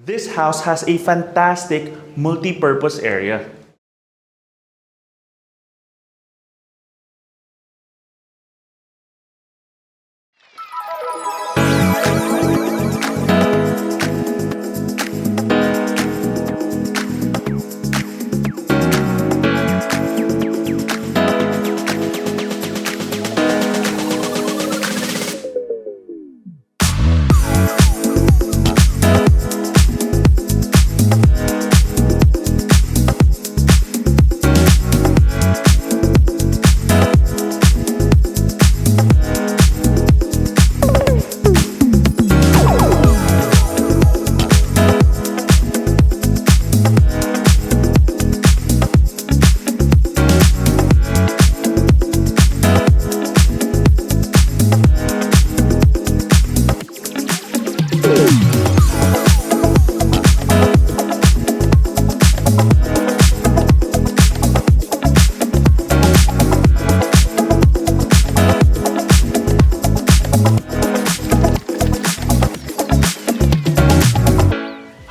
This house has a fantastic multi-purpose area.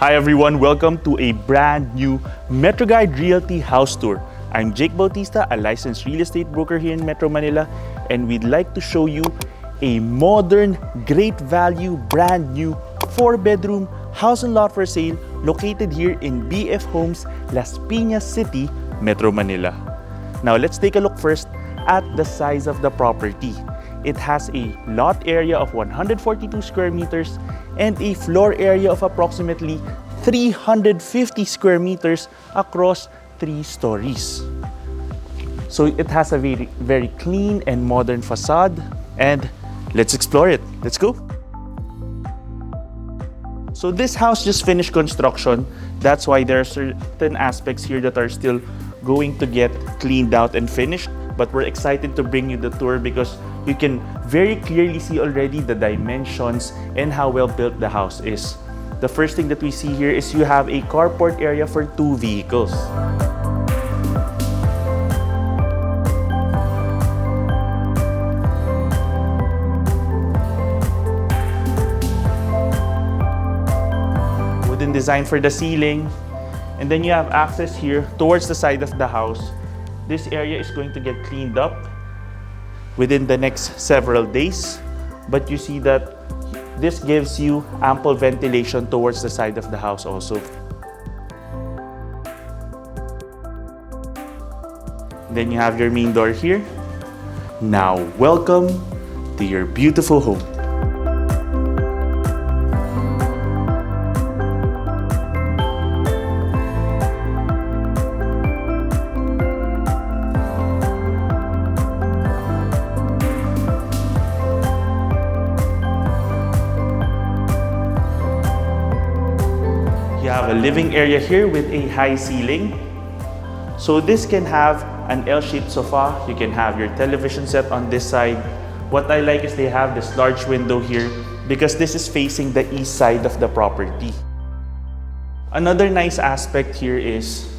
Hi everyone, welcome to a brand new MetroGuide Realty house tour. I'm Jake Bautista, a licensed real estate broker here in Metro Manila, and we'd like to show you a modern, great value, brand new 4-bedroom house and lot for sale located here in BF Homes, Las Pinas City, Metro Manila. Now let's take a look first at the size of the property. It has a lot area of 142 square meters and a floor area of approximately 350 square meters across 3 stories. So it has a very clean and modern facade, and let's explore it. Let's go. So this house just finished construction. That's why there are certain aspects here that are still going to get cleaned out and finished. But we're excited to bring you the tour because you can very clearly see already the dimensions and how well built the house is. The first thing that we see here is you have a carport area for 2 vehicles. Wooden design for the ceiling. And then you have access here towards the side of the house. This area is going to get cleaned up within the next several days, but you see that this gives you ample ventilation towards the side of the house also. Then you have your main door here. Now, welcome to your beautiful home. You have a living area here with a high ceiling. So this can have an L-shaped sofa. You can have your television set on this side. What I like is they have this large window here because this is facing the east side of the property. Another nice aspect here is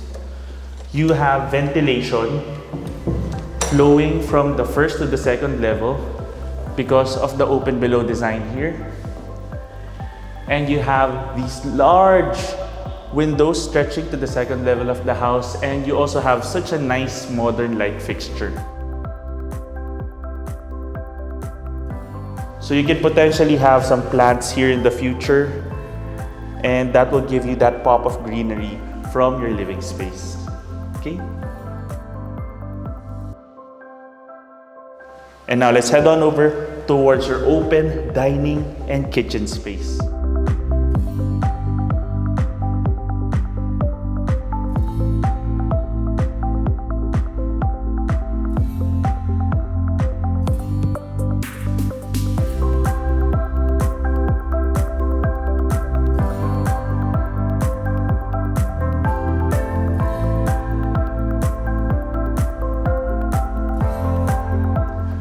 you have ventilation flowing from the first to the second level because of the open below design here. And you have these large windows stretching to the second level of the house, and you also have such a nice modern light fixture. So you can potentially have some plants here in the future, and that will give you that pop of greenery from your living space. Okay? And now let's head on over towards your open dining and kitchen space.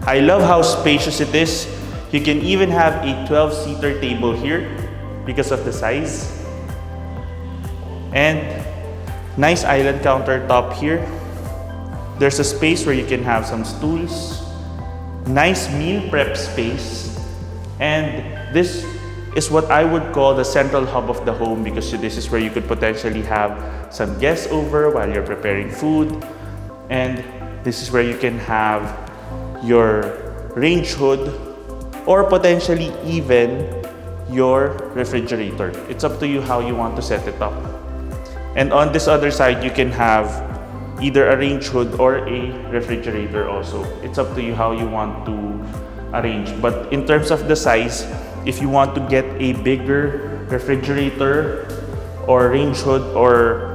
I love how spacious it is. You can even have a 12-seater table here because of the size. And nice island countertop here. There's a space where you can have some stools. Nice meal prep space. And this is what I would call the central hub of the home, because this is where you could potentially have some guests over while you're preparing food. And this is where you can have your range hood or potentially even your refrigerator. It's up to you how you want to set it up. And on this other side, you can have either a range hood or a refrigerator also. It's up to you how you want to arrange. But in terms of the size, if you want to get a bigger refrigerator or range hood or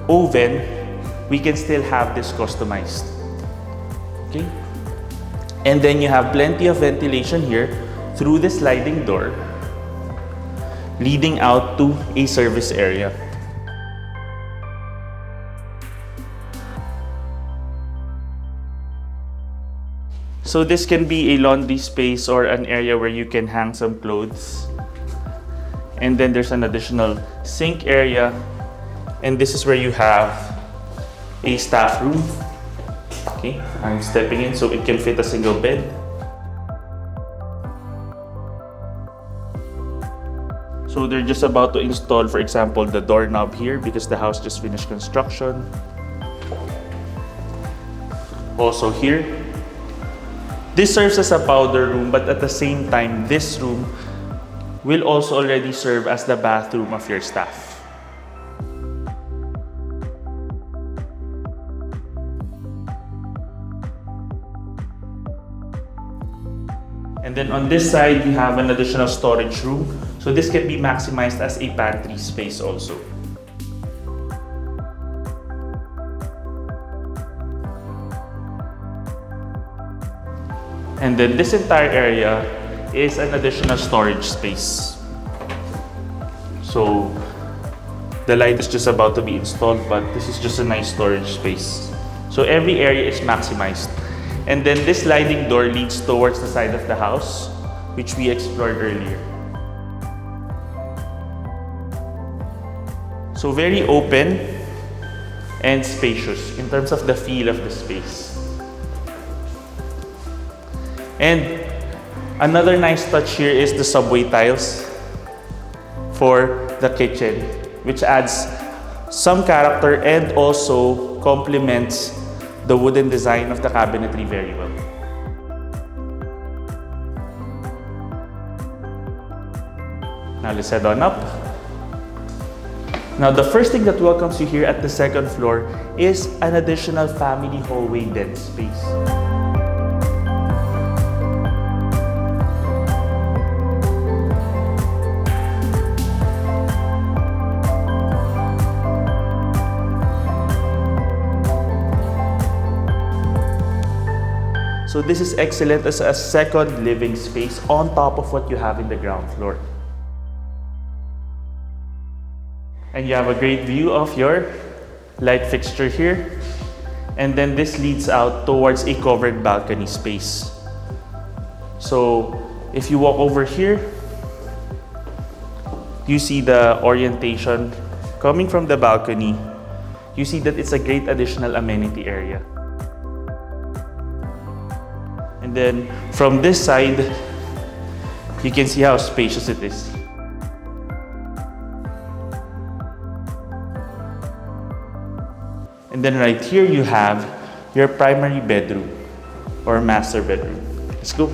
oven, we can still have this customized. Okay? And then you have plenty of ventilation here through the sliding door leading out to a service area. So this can be a laundry space or an area where you can hang some clothes. And then there's an additional sink area. And this is where you have a staff room. Okay, I'm stepping in so it can fit a single bed. So they're just about to install, for example, the doorknob here because the house just finished construction. Also here, this serves as a powder room, but at the same time, this room will also already serve as the bathroom of your staff. And then on this side, you have an additional storage room. So this can be maximized as a pantry space also. And then this entire area is an additional storage space. So the light is just about to be installed, but this is just a nice storage space. So every area is maximized. And then this sliding door leads towards the side of the house, which we explored earlier. So very open and spacious in terms of the feel of the space. And another nice touch here is the subway tiles for the kitchen, which adds some character and also complements the wooden design of the cabinetry very well. Now let's head on up. Now the first thing that welcomes you here at the second floor is an additional family hallway den space. So this is excellent as a second living space on top of what you have in the ground floor. And you have a great view of your light fixture here. And then this leads out towards a covered balcony space. So if you walk over here, you see the orientation coming from the balcony. You see that it's a great additional amenity area. And then from this side, you can see how spacious it is. And then right here you have your primary bedroom or master bedroom. Let's go.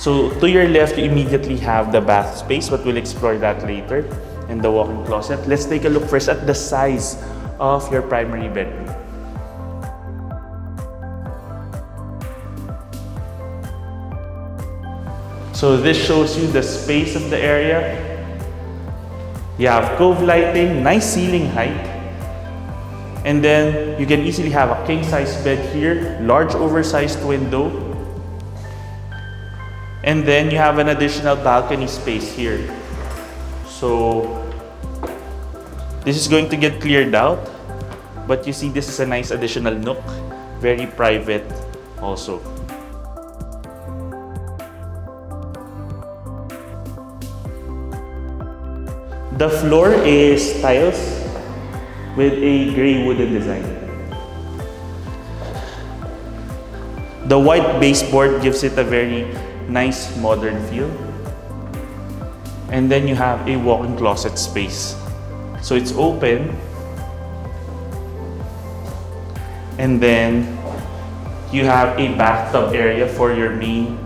So to your left, you immediately have the bath space, but we'll explore that later, and the walk-in closet. Let's take a look first at the size of your primary bedroom. So this shows you the space of the area. You have cove lighting, nice ceiling height. And then you can easily have a king-size bed here, large oversized window. And then you have an additional balcony space here. So this is going to get cleared out, but you see this is a nice additional nook, very private also. The floor is tiles with a gray wooden design. The white baseboard gives it a very nice modern feel. And then you have a walk-in closet space. So it's open. And then you have a bathtub area for your main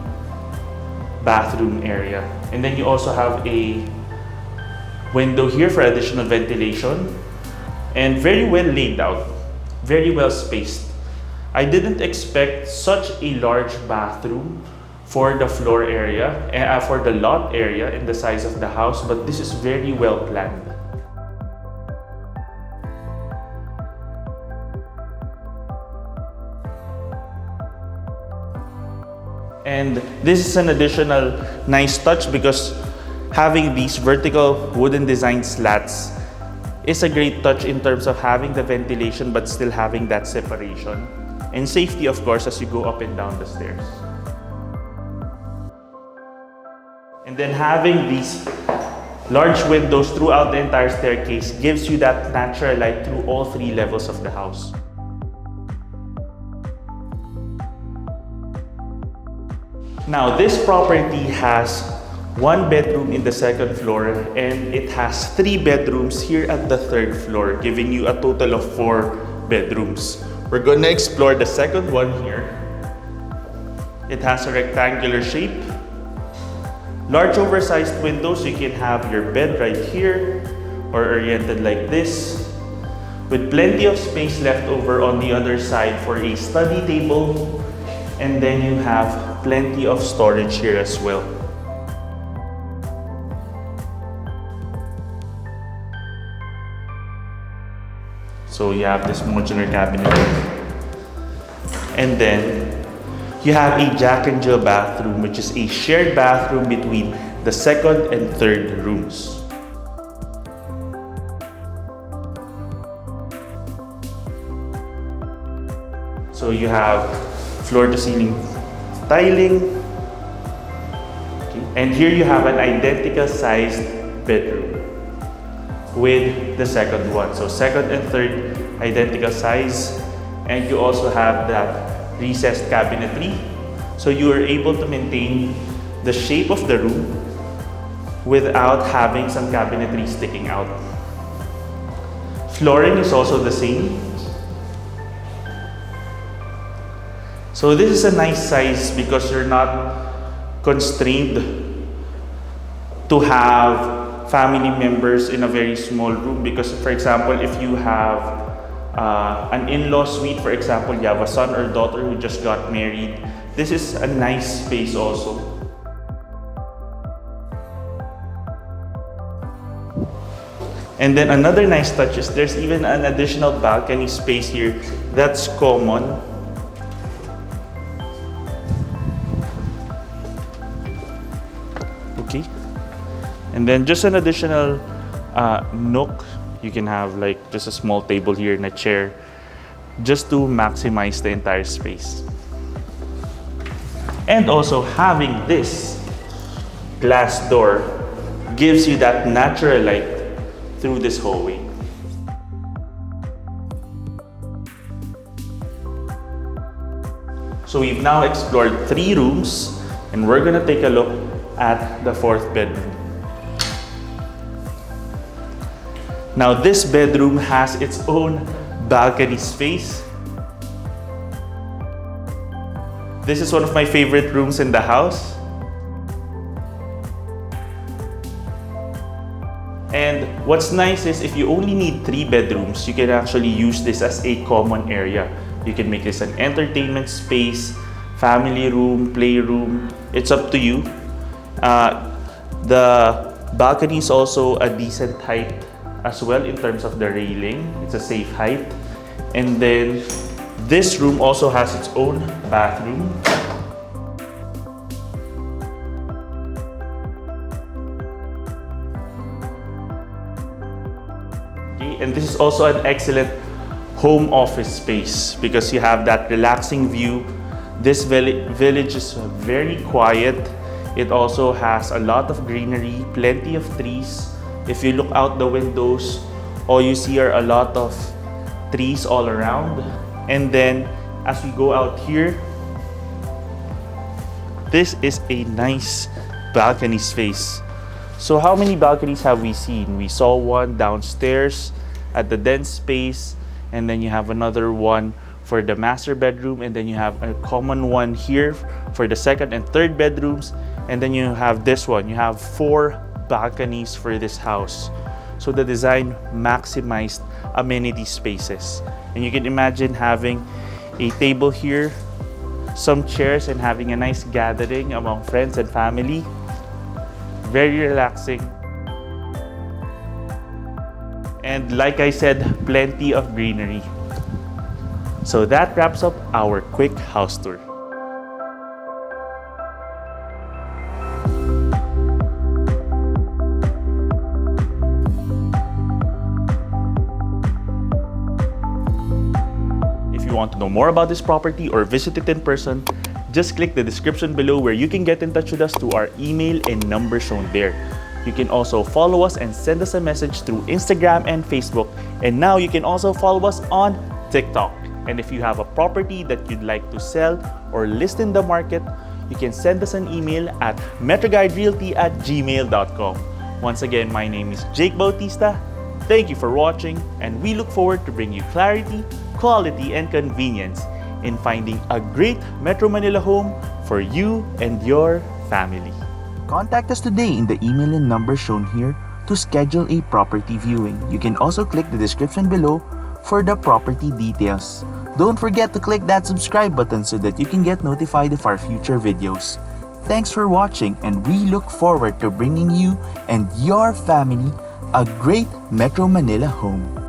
bathroom area. And then you also have a window here for additional ventilation. And very well laid out, very well spaced. I didn't expect such a large bathroom for the floor area, for the lot area and the size of the house, but this is very well planned. And this is an additional nice touch because having these vertical wooden design slats is a great touch in terms of having the ventilation but still having that separation. And safety, of course, as you go up and down the stairs. And then having these large windows throughout the entire staircase gives you that natural light through all 3 levels of the house. Now, this property has 1 bedroom in the 2nd floor and it has 3 bedrooms here at the 3rd floor, giving you a total of 4 bedrooms. We're gonna explore the 2nd one here. It has a rectangular shape, large oversized windows. You can have your bed right here or oriented like this, with plenty of space left over on the other side for a study table. And then you have plenty of storage here as well. So you have this modular cabinet. And then you have a Jack and Jill bathroom, which is a shared bathroom between the 2nd and 3rd rooms. So you have floor-to-ceiling tiling. Okay. And here you have an identical sized bedroom with the 2nd one. So 2nd and 3rd identical size. And you also have that recessed cabinetry. So you are able to maintain the shape of the room without having some cabinetry sticking out. Flooring is also the same. So this is a nice size because you're not constrained to have family members in a very small room. Because, for example, if you have an in-law suite, for example, you have a son or daughter who just got married, this is a nice space also. And then another nice touch is there's even an additional balcony space here that's common. Okay. And then just an additional nook. You can have like just a small table here and a chair just to maximize the entire space. And also having this glass door gives you that natural light through this hallway. So we've now explored 3 rooms and we're gonna take a look at the 4th bedroom. Now this bedroom has its own balcony space. This is one of my favorite rooms in the house. And what's nice is if you only need 3 bedrooms, you can actually use this as a common area. You can make this an entertainment space, family room, playroom. It's up to you. The balcony is also a decent height as well in terms of the railing. It's a safe height. And then this room also has its own bathroom. Okay, and this is also an excellent home office space because you have that relaxing view. This village is very quiet. It also has a lot of greenery, plenty of trees, If you look out the windows, all you see are a lot of trees all around. And then as we go out here, this is a nice balcony space. So how many balconies have we seen? We saw one downstairs at the den space, and then you have another one for the master bedroom, and then you have a common one here for the second and third bedrooms, and then you have this one. You have 4 balconies for this house. So the design maximized amenity spaces. And you can imagine having a table here, some chairs, and having a nice gathering among friends and family. Very relaxing. And like I said, plenty of greenery. So that wraps up our quick house tour. If you want to know more about this property or visit it in person, just click the description below where you can get in touch with us through our email and number shown there. You can also follow us and send us a message through Instagram and Facebook. And now you can also follow us on TikTok. And if you have a property that you'd like to sell or list in the market, you can send us an email at metroguiderealty@gmail.com. Once again, my name is Jake Bautista. Thank you for watching, and we look forward to bring you clarity, quality, and convenience in finding a great Metro Manila home for you and your family. Contact us today in the email and number shown here to schedule a property viewing. You can also click the description below for the property details. Don't forget to click that subscribe button so that you can get notified of our future videos. Thanks for watching, and we look forward to bringing you and your family a great Metro Manila home.